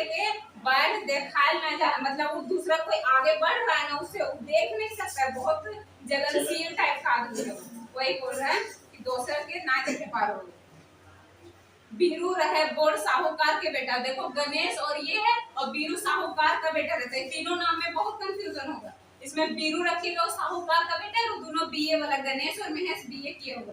के बैठ देखाल ना जा, मतलब वो दूसरा कोई आगे बढ़ रहा है ना उससे वो देख नहीं सकता है, बहुत जगनशील टाइप का आदमी है, वही बोल रहा है कि दूसरे के ना देखे पारोगे। बीरू रहे बोर साहूकार के बेटा, देखो गणेश और ये है और बीरू साहूकार का बेटा रहता है, तीनों नाम में बहुत कंफ्यूजन होगा। इसमें बीरू रखिएगा और साहूकार का बेटा है, दोनों बीए वाला, गणेश और महेश बीए किए होगा।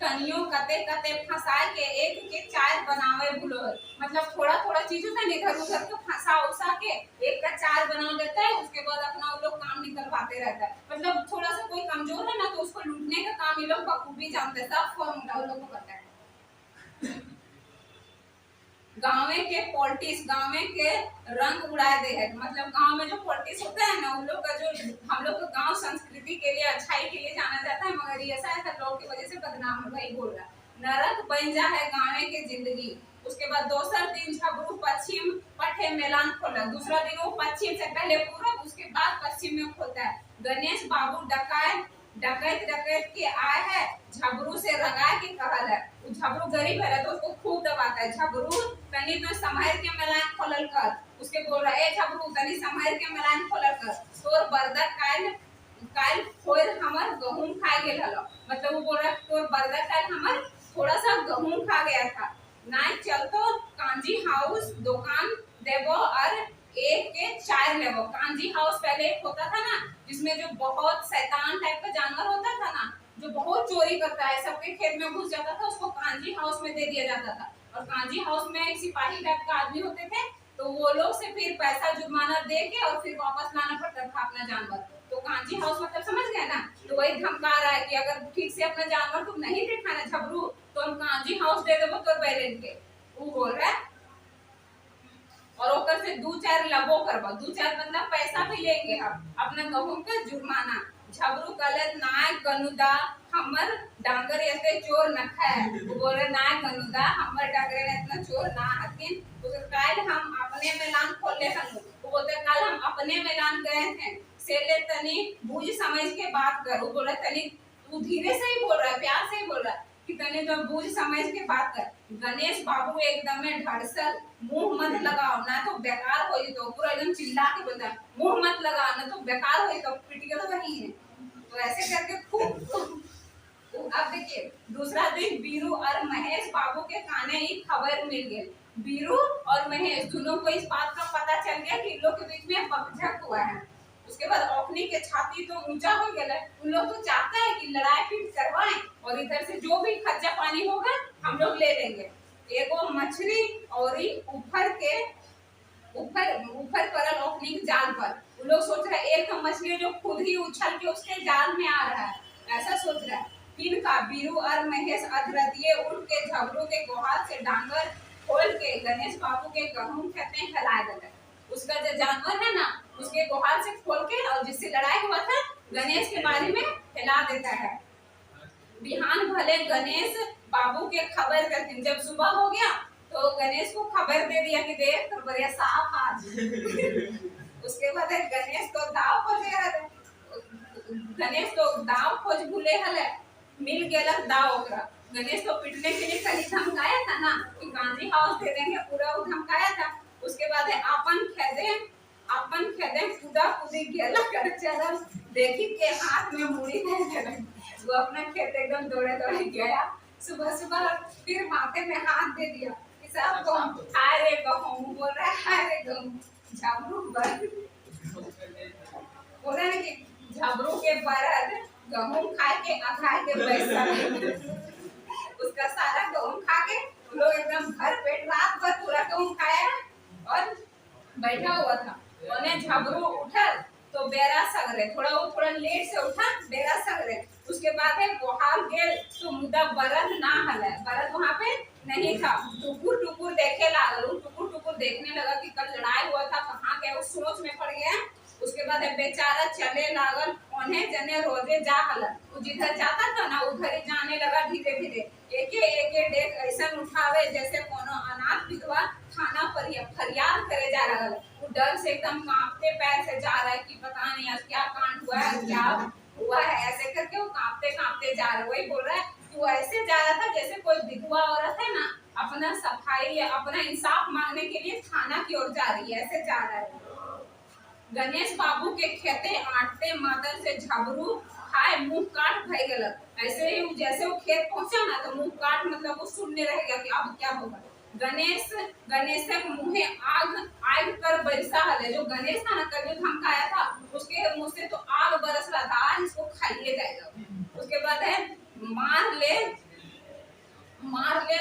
तनियो कते कते फंसा के एक के 4 बनावे भूलो, मतलब थोड़ा थोड़ा चीज होता है इधर उधर को फंसा उसा के एक का 4 बना देता है, उसके बाद अपना वो लोग काम निकलवाते रहता है। मतलब थोड़ा सा कोई कमजोर है ना तो उसको लूटने का काम ये लोग बखूबी जानते हैं, सब फॉर्मूला वो लोग को पता है। गाँव के पॉलिटिक्स, गाँव के रंग उड़ा दे है, मतलब गांव में जो पॉलिटिक्स होता है ना उन लोग का, जो हम लोग का गांव संस्कृति के लिए अच्छाई के लिए जाना जाता है, मगर ऐसा ऐसा लोग की वजह से बदनाम है, वही बोल रहा नरक बन जा है गाँव के जिंदगी। उसके बाद दूसरा दिन झबरू पश्चिम पठे मैदान खोला, दूसरा दिन वो पश्चिम से पहले पूरब उसके बाद पश्चिम में खोलता है। गणेश बाबू डकैत डकैत के आए है, झबरू से रगा के कहल है, झबरू गरीब है तो उसको खूब दबाता है, झबरू तनी तो संभाल के मैदान खोलल कर, उसके बोल रहा है झबरू तनी संभाल के मैदान खोलल कर, तोर बरदा काल काल खोर हमर गहूम खा गेल हलो, मतलब वो बोल रहा है तोर बरदा काल हमर थोड़ा सा गहूम खा गया था, ना चलतो कांजी हाउस दुकान देवो और एक के 4 लेवो। कांजी हाउस पहले एक होता था ना जिसमें जो बहुत शैतान टाइप का जानवर होता था ना, जो बहुत चोरी करता है, सबके खेत में घुस जाता था, उसको कांजी हाउस में दे दिया जाता था। और कांजी हाउस में एक सिपाही टाइप का आदमी होते थे, तो वो लोग से फिर पैसा जुर्माना दे के और फिर वापस लाना पड़ता था अपना जानवर। तो कांजी हाउस मतलब समझ गए ना। तो वही धमका रहा है कि अगर ठीक से अपना जानवर तुम नहीं देखा ना झबरू, तो हम कांजी हाउस दे देबो तोर बैलेंस के। वो बोल रहा है और ओकर से दू चार लबो करबो, दू चार मतलब पैसा भी लेंगे हम अपना गहूं का जुर्माना। झबरू कलत नाय गनुदा हमर डांगर ऐसे चोर न खाए। वो बोल रहे नाय गनुदा हमर डांगर इतना चोर ना हथिन। तो कल हम अपने मैदान खोल ले हम। वो बोलते कल हम अपने मैदान गए थे से ले तनी बूझ समझ के बात कर। वो बोला तनी तू धीरे से ही बोल रहा है, प्यार से ही बोल रहा है कि तने तो बूझ समझ के बात कर। गणेश बाबू एकदम ढड़सल मुंह मत लगाओ ना तो बेकार हो तो, पूरा एकदम चिल्ला के बोलता मुंह मत लगाओ ना तो बेकार हो तो, पिटिया तो वही है। तो ऐसे करके खूब। अब देखिए दूसरा दिन बीरू और महेश बाबू के काने ही खबर मिल गई। बीरू और महेश दोनों को इस बात का पता चल गया कि इन लोग के बीच में बकझक हुआ है। उसके बाद औखनी के छाती तो ऊंचा हो गया। उन लोग तो चाहता है कि लड़ाई फिर करवाएं और इधर से जो भी खर्चा पानी होगा हम लोग ले लेंगे। एगो मछली और ऊपर परल औखनी के जाल पर उन लोग सोच रहे हैं एक मछली जो खुद ही उछल के उसके जाल में आ रहा है, ऐसा सोच रहा है। फिर का बीरू और महेश अधरतिये उठ के झबरू के गोहाल से डांगर खोल के गणेश बाबू के गहूं खेत में फैला देते। उसका जो जानवर है ना उसके गोहाल से खोल के और जिससे लड़ाई हुआ था गणेश के बारे में फैला देता है। बिहान भले गणेश बाबू के खबर करते, जब सुबह हो गया तो गणेश को खबर दे दिया कि देख तो बढ़िया साफ आज। उसके बाद गणेश तो दाव खोजे, गणेश तो दाव खोज भूले हले, मिल गया दाव ओकरा। गणेश तो पिटने के लिए कहीं धमकाया था ना कि गांधी हाउस दे देंगे, पूरा वो धमकाया था। उसके बाद अपन खेदे कूदा कूदी गेला कर चला, देखी के हाथ में मुड़ी नहीं चला। वो अपना खेत एकदम दौड़े दौड़े गया। सुबह सुबह फिर माथे में हाथ दे दिया कि सब को हाय रे गहूं, बोल रहा है हाय रे गहूं। झबरू बर बोला ना कि झबरू के बरद गहूं खा के अखाए के पैसा। उसका सारा गहूं खा के लोग एकदम भर पेट रात भर पूरा गहूं खाया और बैठा हुआ था। उन्हें झबरू उठा तो बेरा सगरे, थोड़ा लेट से उठा, बेरा सगरे। उसके बाद है गोहाल गेल तो मुदा बरद ना हला, बरद वहां पे नहीं था। टुकुर टुकुर देखे लागल, टुकुर टुकुर देखने लगा कि कल लड़ाई हुआ था कहाँ के, उस सोच में पड़ गया। उसके बाद बेचारा चले लागल, उन्हें जने रोजे जा हला। वो जिधर जाता था ना उधर ही जाने लगा धीरे धीरे। एक डेग ऐसा उठावे जैसे कोनो अनाथ विधवा खाना पर फरियाद करे जा रहा है। वो डर से एकदम कांपते पैर से जा रहा है कि पता नहीं आज क्या कांड हुआ है, क्या हुआ है। ऐसे करके वो कांपते कांपते जा रहा है। वही बोल रहा है कि वो ऐसे जा रहा था जैसे कोई विधवा औरत है ना अपना सफाई या अपना इंसाफ मांगने के लिए थाना की ओर जा रही है, ऐसे जा रहा है। गणेश बाबू के खेते आटते मातर से झबरू खाए मुंह काट भय गल। ऐसे ही जैसे वो खेत पहुंचा ना तो मुंह काट मतलब वो सुनने रह गया कि अब क्या होगा। गणेश के मुंहे आग कर बरसा हले। जो गणेश था ना कल जो धमकाया था उसके मुंह से तो आग बरस रहा था, आज इसको खाइए जाएगा। उसके बाद है मार ले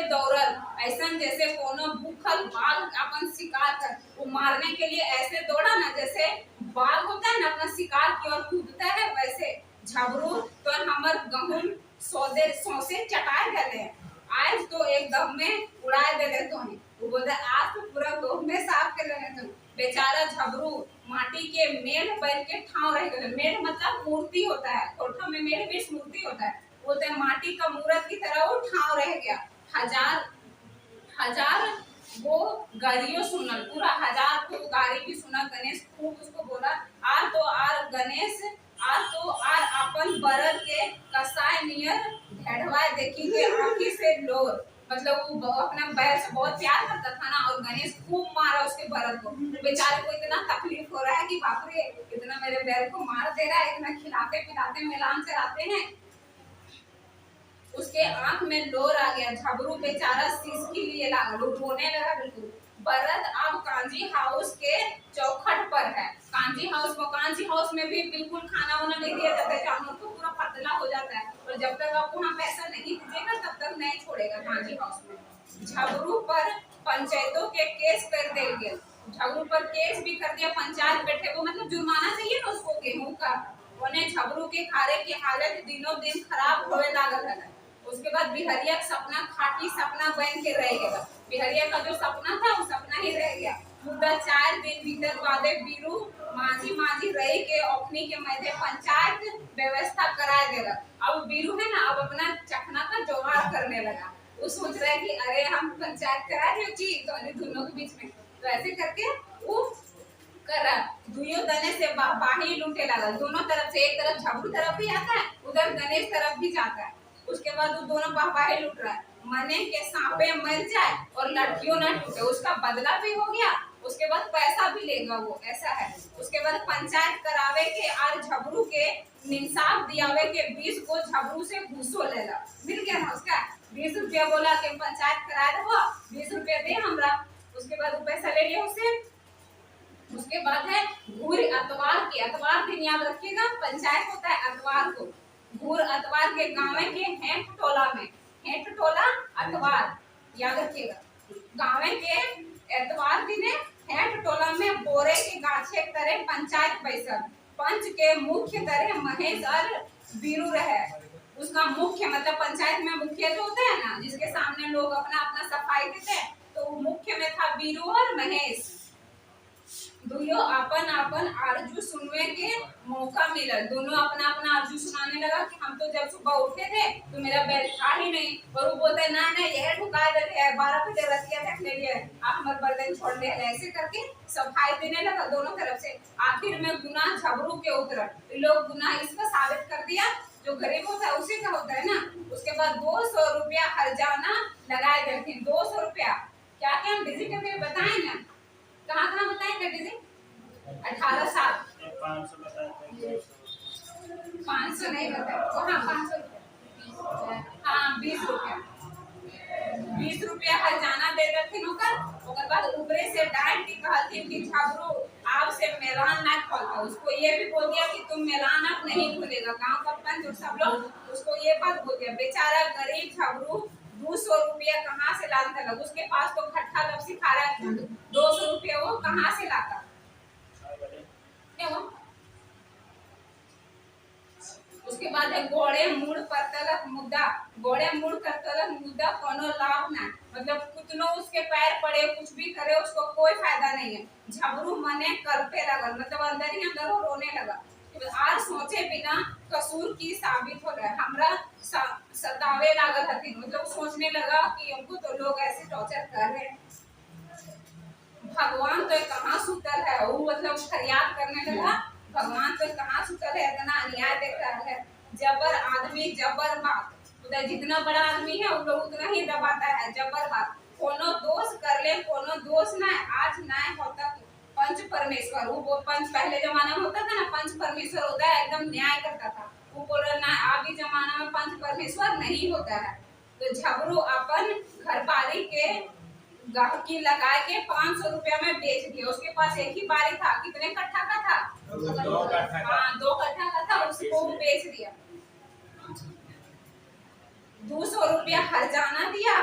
दौड़ल ऐसा जैसे कोनो भूखल बाघ अपन शिकार कर। वो मारने के लिए ऐसे दौड़ा ना जैसे बाघ होता है ना अपना शिकार की ओर कूदता है, वैसे झबरू तो हमर गहूं सौसे चटाए गए। आज तो एक दम में उड़ाए देले तोने। वो बोलता आज तो पूरा गहूं में साफ कर लेने तुम। बेचारा झबरू माटी के मेढ़ बन के ठाव रह गए। मेढ़ मतलब मूर्ति होता है, कोठा में मेढ़ भी मूर्ति होता है। बोलते माटी का मूर्त की तरह वो ठाव रह गया। हजार वो गाड़ियों सुनल, पूरा हजार को गाड़ी भी सुना। गणेश खूब उसको बोला आर तो आर गणेश आर तो आर अपन बरद के कसाय नियर ढेढ़वाए देखी के आंखी से लोर। मतलब वो अपना बैल से बहुत प्यार करता था ना और गणेश खूब मारा उसके बरद को। बेचारे को इतना तकलीफ हो रहा है कि बाप रे इतना मेरे बैल को मार दे रहा है, इतना खिलाते पिलाते मैदान से आते हैं। उसके आंख में लोर आ गया। झबरू बेचारा सिसकी लिए लागल, रोने लगा बिल्कुल। बरद अब कांजी हाउस के चौखट पर है। कांजी हाउस में भी बिल्कुल खाना वाना नहीं दिया जाता है, जानवर को पूरा पतला हो जाता है और जब तक आप वहाँ पैसा नहीं दीजिएगा तब तक नहीं छोड़ेगा कांजी हाउस में। झबरू पर पंचायतों के केस कर दे गए। झबरू पर केस भी कर दिया, पंचायत बैठे वो मतलब जुर्माना चाहिए ना उसको गेहूं का, उन्हें झबरू के खारे की हालत दिनों दिन खराब होवे लागल है। उसके बाद बिहरिया का सपना खाटी सपना बन के रह गया। बिहरिया का जो सपना था वो सपना ही रह गया। मुद्दा 4 दिन भीतर बादे बीरू माझी माझी रही के अपनी के मध्य पंचायत व्यवस्था कराया गया। अब बीरू है ना, अब अपना चखना का जोगाड़ करने लगा। वो सोच रहा है कि अरे हम पंचायत करा रहे हो जी दोनों के बीच में, तो ऐसे करके वो कर रहा। दुइयों दने से बाही लूटे लगा, दोनों तरफ से, एक तरफ झबरू तरफ भी आता है, उधर गणेश तरफ भी जाता है। उसके बाद वो दोनों बाही लूट रहा है। मने के सांपे मर जाए और लड़कियों ना टूटे, उसका बदला भी हो गया, उसके बाद पैसा भी लेगा वो, ऐसा है। उसके बाद पंचायत करावे के और झबरू के इंसाफ दियावे के 20 को झबरू से घूसो लेला। मिल गया ना उसका 20 रुपया, बोला कि पंचायत करा दो 20 रुपया दे हमरा। उसके बाद वो पैसा ले लिया उससे। उसके बाद है घूर अतवार के, अतवार दिन याद रखिएगा, पंचायत होता है अतवार को। घूर अतवार के गाँव के हेठ टोला में, हेठ टोला अतवार याद रखिएगा। गाँव के एतवार दिन हेठ टोला में बोरे के गाछे तरह पंचायत बैसल। पंच के मुख्य तरह महेश और बीरू रहे। उसका मुख्य मतलब पंचायत में मुखिया जो होता है ना, जिसके सामने लोग अपना अपना सफाई देते हैं, तो मुख्य में था बीरू और महेश। दोनों अपन अपन आरजू सुनवे के मौका मिला। दोनों अपना अपना आरजू सुनाने लगा कि हम तो जब सुबह उठे थे तो मेरा बैल था ही नहीं, और वो बोलते ना ना यह ढुका देते हैं 12 बजे रतिया तक ले लिए आप हमारे बर्तन छोड़ दे। ऐसे करके सफाई देने लगा दोनों तरफ से। आखिर में गुनाह झबरू के उतरा। लोग गुनाह इसका साबित कर दिया, जो गरीब होता है उसी का होता है ना। उसके बाद 200 रुपया हर्जाना लगाए गए। 200 रुपया क्या क्या हम डिजिटल में बताएं ना, कहाँ कहाँ बताएं कर दीजिए। 18 साल 500 नहीं बताए, हाँ 500 रुपया, हाँ 20 रुपया, 20 रुपया हर्जाना दे रखिन ओकर बाद ऊपरे से डांट के कहथिन कि झबरू आप से मेलान ना खोलता। उसको ये भी बोल दिया कि तुम मेलान अब नहीं खुलेगा। गांव का पंच और सब लोग उसको ये बात बोल दिया। बेचारा गरीब झबरू 200 रुपया कहाँ से लाता लगा, उसके पास तो खट्टा लपसी खा रहा है, 200 रुपया वो कहाँ से लाता। उसके बाद है गोड़े मूड़ करतलक मुद्दा। गोड़े मूड़ करतलक मुद्दा कोनो लाभ ना, मतलब कुतनो उसके पैर पड़े कुछ भी करे उसको कोई फायदा नहीं है। झबरू मने करते लगा, मतलब अंदर ही अंदर वो रोने लगा। आज सोचे बिना कसूर की साबित हो रहा है, हमरा सतावे लागत हथिन, मतलब सोचने लगा कि हमको तो लोग ऐसे टॉर्चर कर रहे हैं। भगवान तो कहाँ सुतल है, वो मतलब फरियाद करने लगा, भगवान तो कहाँ सुतल है, इतना अन्याय देख रहा है। जबर आदमी जबर बात, उधर जितना बड़ा आदमी है वो लोग उतना ही दबाता है। जबर बात, कोनो दोष कर ले कोनो दोष ना आज ना होता। पंच परमेश्वर, वो पंच पहले जमाना में होता था ना, पंच परमेश्वर होता है, एकदम न्याय करता था। वो बोल रहा ना अभी जमाना में पंच परमेश्वर नहीं होता है। तो झबरू अपन घर पारी के गाहकी लगा के 500 रुपया में बेच दिया। उसके पास एक ही बारी था, कितने कट्ठा का था, 2 कट्ठा का था, उसको बेच दिया। 200 रुपया हर्जाना दिया।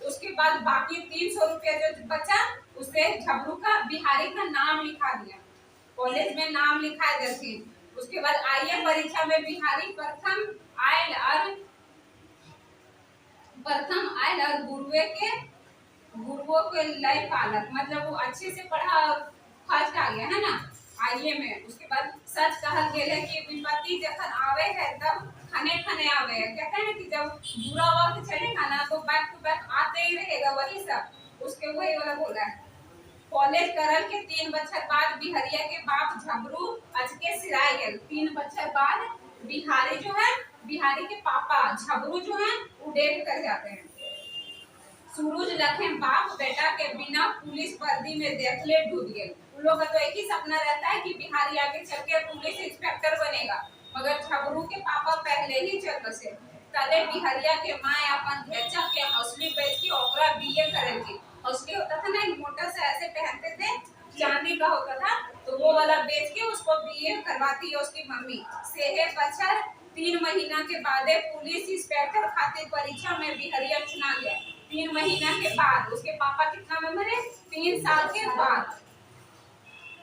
उसके बाद बाकी 300 रुपया जो बचा उससे झबरू का बिहारी का नाम लिखा दिया, कॉलेज में नाम लिखा जाती। उसके बाद आईए परीक्षा में बिहारी प्रथम आयल और गुरुओं के लय पालक, मतलब वो अच्छे से पढ़ा और फर्स्ट आ गया है ना आईए में। उसके बाद सच कहल गेले कि विपत्ति जखन आवे है तब खने खने आवे है। कहते हैं कि जब बुरा वक्त चलेगा ना तो बैक टू बैक आते ही रहेगा वही सब, उसके वही वाला बोल रहा है। कॉलेज करल के 3 बछर बाद बिहरिया के बाप झबरू अचके सिराय गए। 3 बछर बाद बिहारी जो है, बिहारी के पापा झबरू जो है वो डेथ कर जाते हैं। सूरज लखे बाप बेटा के बिना पुलिस वर्दी में देखले डूब गए। उन लोग का तो एक ही सपना रहता है कि बिहारी आगे चल के पुलिस इंस्पेक्टर बनेगा, मगर झबरू के पापा पहले ही चल बसे। कले बिहरिया के माँ अपन भेजा के हौसली बेच के ओकरा बीए करेगी। हौसली होता था ना, एक मोटा सा ऐसे पहनते थे, चांदी का होता था, तो वो वाला बेच के उसको बीए करवाती है उसकी मम्मी। सेहे बछर 3 महीना के बाद पुलिस इंस्पेक्टर खातिर परीक्षा में बिहरिया चुना गया। 3 महीना के बाद उसके पापा कितना में मरे, 3 साल के बाद।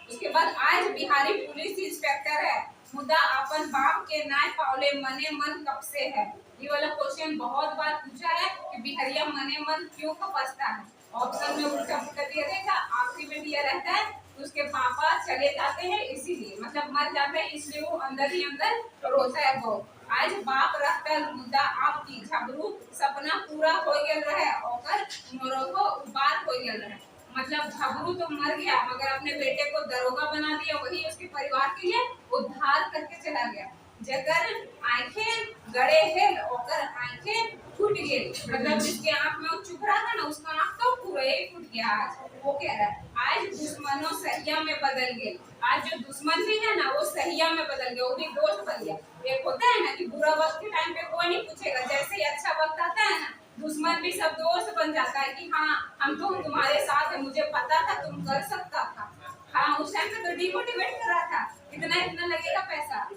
उसके बाद आज बिहारी पुलिस इंस्पेक्टर है। मुद्दा अपन बाप के नाय पावले मने मन कब से है। ये वाला क्वेश्चन बहुत बार पूछा है कि बिहरिया मने मन क्यों खपसता है। ऑप्शन में उल्टा पुल्टा दिया रहेगा, आखिरी में दिया रहता है उसके पापा चले जाते हैं इसीलिए, मतलब मर जाते हैं इसलिए वो अंदर ही अंदर रोता है वो। आज बाप रहता मुद्दा आपकी झबरू सपना पूरा हो गया रहे और मोरो उबार हो गया रहे। मतलब झबरू तो मर गया मगर अपने बेटे को दरोगा बना दिया, वही उसके परिवार के लिए उद्धार करके चला गया। जगर आंखें गड़े है और आंखें फूट गई, मतलब जिसके आंख में वो चुप रहा था ना उसका आंख तो पूरा ही फूट गया। आज वो कह रहा है आज दुश्मनों सहिया में बदल गए। आज जो दुश्मन भी है ना वो सहिया में बदल गया, वो भी दोस्त बन गया। एक होता है ना कि बुरा वक्त के टाइम पे कोई नहीं पूछेगा, जैसे ही अच्छा वक्त आता है ना दुश्मन भी सब दोस्त बन जाता है कि हाँ हम तो तुम्हारे साथ है, मुझे पता था तुम कर सकता था। हाँ उस टाइम पे तो डिमोटिवेट कर रहा था, इतना इतना लगेगा पैसा।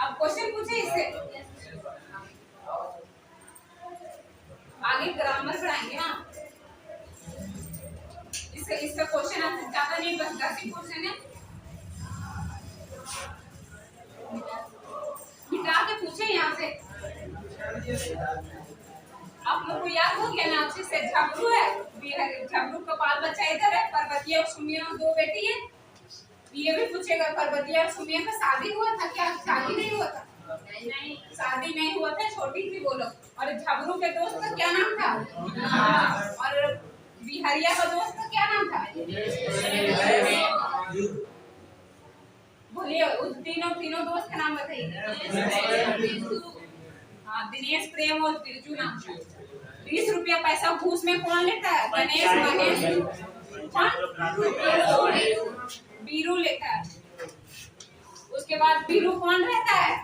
अब क्वेश्चन पूछे इससे आगे ग्रामर पढ़ाएंगे ना। इसका क्वेश्चन आंसर ज्यादा नहीं, बस 10 ही क्वेश्चन है, मिटा के पूछे यहाँ से। आप लोग को याद हो गया ना अच्छे से। झबरू है, झबरू का बाल बच्चा इधर है, पर्वतिया और सुमिया दो बेटी है। ये भी पूछेगा पर्वतिया और सुमिया का शादी हुआ था क्या? शादी नहीं हुआ था, नहीं शादी नहीं हुआ था, छोटी थी वो लोग। और झबरू के दोस्त का क्या नाम था? और बिहरिया का दोस्त का क्या नाम था? बोलिए उस तीनों दोस्त का नाम बताइए। हाँ दिनेश, प्रेम और बिरजू नाम था। 20 रुपया पैसा घूस में कौन लेता है? गणेश, महेश, बीरू लेता है। उसके बाद बीरू कौन रहता है?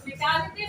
मिटा देते